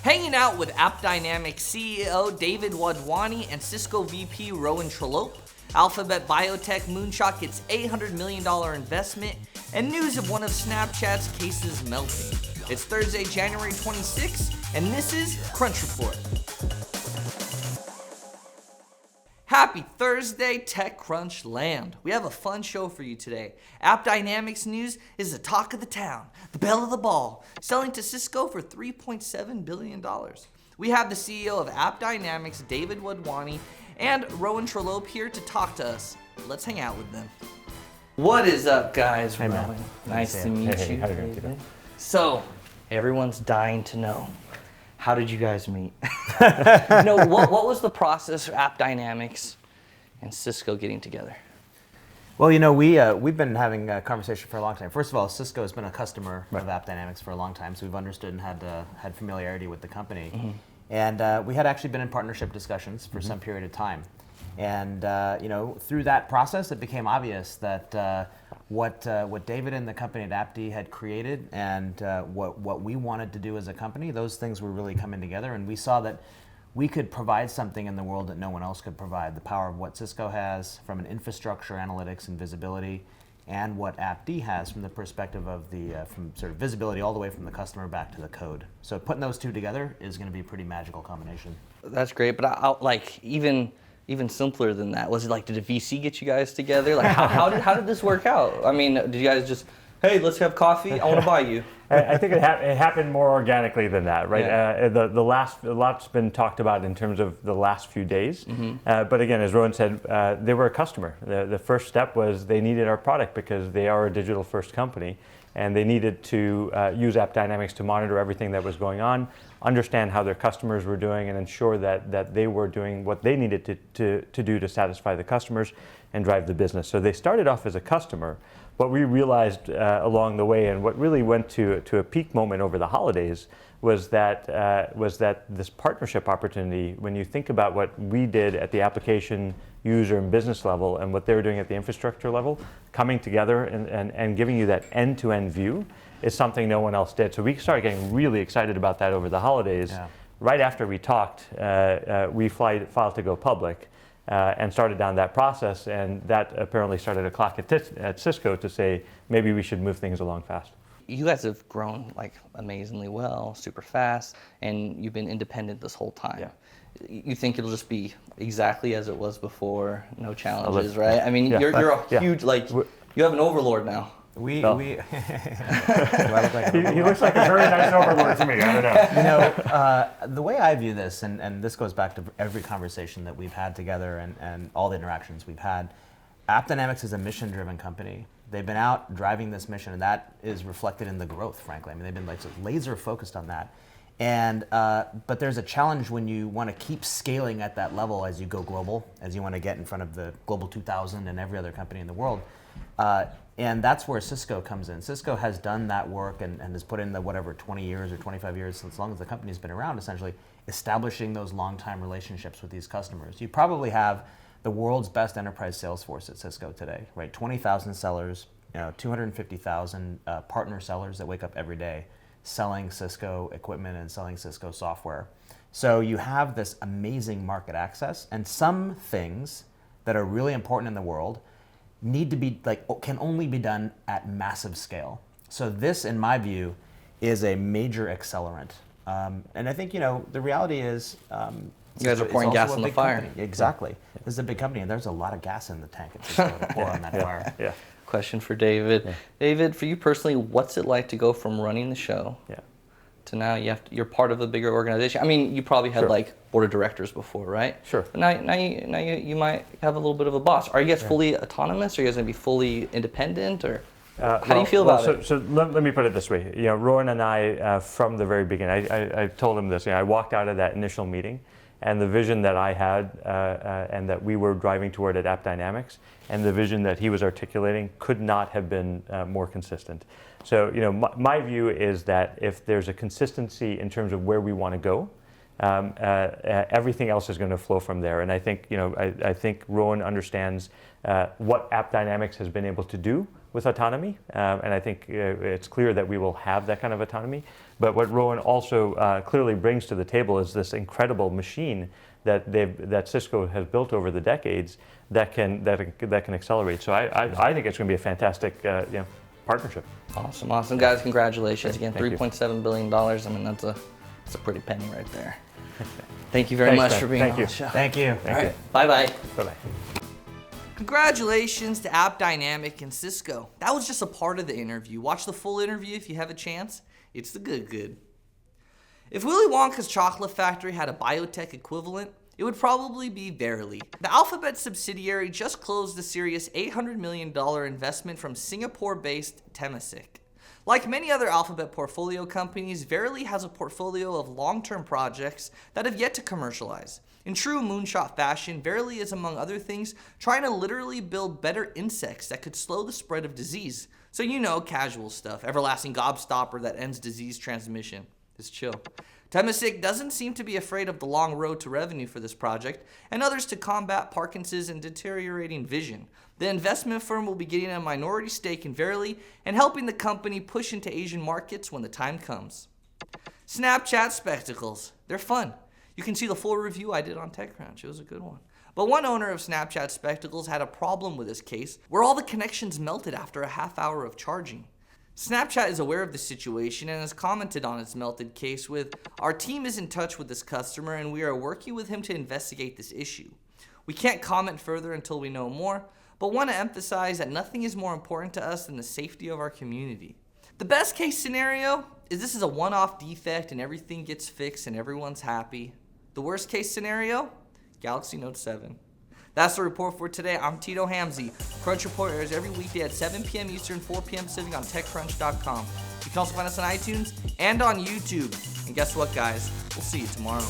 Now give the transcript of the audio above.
Hanging out with AppDynamics CEO David Wadhwani and Cisco VP Rowan Trollope, Alphabet Biotech Moonshot gets $800 million investment, and news of one of Snapchat's cases melting. It's Thursday, January 26th, and this is Crunch Report. Happy Thursday, TechCrunch land. We have a fun show for you today. AppDynamics news is the talk of the town, the belle of the ball, selling to Cisco for $3.7 billion. We have the CEO of AppDynamics, David Wadhwani, and Rowan Trollope here to talk to us. Let's hang out with them. What is up, guys? Hey, Rowan. man. Nice to meet you. How are you doing today? So, everyone's dying to know. How did you guys meet? What was the process for AppDynamics and Cisco getting together? Well, we've been having a conversation for a long time. First of all, Cisco has been a customer of AppDynamics for a long time, so we've understood and had familiarity with the company. Mm-hmm. And we had actually been in partnership discussions for some period of time. And through that process, it became obvious that what David and the company at AppD had created and what we wanted to do as a company, those things were really coming together, and we saw that we could provide something in the world that no one else could provide. The power of what Cisco has from an infrastructure, analytics, and visibility, and what AppD has from the perspective of from sort of visibility all the way from the customer back to the code. So putting those two together is going to be a pretty magical combination. That's great, but even simpler than that, was it like, did a VC get you guys together? Like, how did this work out? I mean, did you guys just, hey, let's have coffee, I want to buy you? I think it happened more organically than that, right? Yeah. A lot's been talked about in terms of the last few days. Mm-hmm. But again, as Rowan said, they were a customer. The first step was they needed our product because they are a digital first company, and they needed to use AppDynamics to monitor everything that was going on, understand how their customers were doing, and ensure that they were doing what they needed to do to satisfy the customers and drive the business. So they started off as a customer. What we realized along the way, and what really went to a peak moment over the holidays, was that this partnership opportunity, when you think about what we did at the application, user, and business level, and what they were doing at the infrastructure level, coming together and giving you that end-to-end view is something no one else did. So we started getting really excited about that over the holidays. Yeah. Right after we talked, we filed to go public. And started down that process, and that apparently started a clock at Cisco to say maybe we should move things along fast. You guys have grown like amazingly well, super fast, and you've been independent this whole time. Yeah. You think it'll just be exactly as it was before, no challenges, right? I mean, you're a huge, you have an overlord now. Do I look like he looks like a very nice overlord to me. I don't know. The way I view this, and this goes back to every conversation that we've had together and all the interactions we've had, AppDynamics is a mission-driven company. They've been out driving this mission, and that is reflected in the growth, frankly. I mean, they've been laser focused on that. And but there's a challenge when you want to keep scaling at that level as you go global, as you want to get in front of the Global 2000 and every other company in the world. And that's where Cisco comes in. Cisco has done that work and has put in the 20 years or 25 years, as long as the company's been around, essentially, establishing those long-time relationships with these customers. You probably have the world's best enterprise sales force at Cisco today, right? 20,000 sellers, 250,000 partner sellers that wake up every day selling Cisco equipment and selling Cisco software. So you have this amazing market access, and some things that are really important in the world need to be can only be done at massive scale. So this, in my view, is a major accelerant. And I think the reality is you guys are pouring gas on the fire. Company. Exactly. Yeah. This is a big company, and there's a lot of gas in the tank at Cisco to pour on that fire. Yeah. Question for David. Yeah. David, for you personally, what's it like to go from running the show to now you're part of a bigger organization? I mean, you probably had board of directors before, right? Sure. But now you might have a little bit of a boss. Are you guys fully autonomous? Are you guys going to be fully independent, or how do you feel about it? So let me put it this way. Rowan and I, from the very beginning, I told him this. I walked out of that initial meeting, and the vision that I had and that we were driving toward at AppDynamics, and the vision that he was articulating could not have been more consistent. So my view is that if there's a consistency in terms of where we want to go, everything else is going to flow from there. And I think I think Rowan understands what AppDynamics has been able to do with autonomy, and I think it's clear that we will have that kind of autonomy. But what Rowan also clearly brings to the table is this incredible machine that Cisco has built over the decades that can accelerate. So I think it's going to be a fantastic partnership. Awesome, guys! Congratulations again, Thank you. $3.7 billion. I mean, that's a pretty penny right there. Thank you very much Ben. for being Thank on you. the show. Thank you. All right, bye. Bye-bye. Congratulations to AppDynamics and Cisco. That was just a part of the interview. Watch the full interview if you have a chance. It's the good. If Willy Wonka's chocolate factory had a biotech equivalent, it would probably be Verily. The Alphabet subsidiary just closed a serious $800 million investment from Singapore-based Temasek. Like many other Alphabet portfolio companies, Verily has a portfolio of long-term projects that have yet to commercialize. In true moonshot fashion, Verily is, among other things, trying to literally build better insects that could slow the spread of disease. So casual stuff, everlasting gobstopper that ends disease transmission. Just chill. Temasek doesn't seem to be afraid of the long road to revenue for this project, and others to combat Parkinson's and deteriorating vision. The investment firm will be getting a minority stake in Verily and helping the company push into Asian markets when the time comes. Snapchat spectacles. They're fun. You can see the full review I did on TechCrunch. It was a good one. But one owner of Snapchat spectacles had a problem with his case where all the connections melted after a half hour of charging. Snapchat is aware of the situation and has commented on its melted case with, "Our team is in touch with this customer and we are working with him to investigate this issue. We can't comment further until we know more, but want to emphasize that nothing is more important to us than the safety of our community." The best case scenario is this is a one-off defect and everything gets fixed and everyone's happy. The worst case scenario? Galaxy Note 7. That's the report for today. I'm Tito Hamzy. Crunch Report airs every weekday at 7 p.m. Eastern, 4 p.m. Pacific on TechCrunch.com. You can also find us on iTunes and on YouTube. And guess what, guys? We'll see you tomorrow.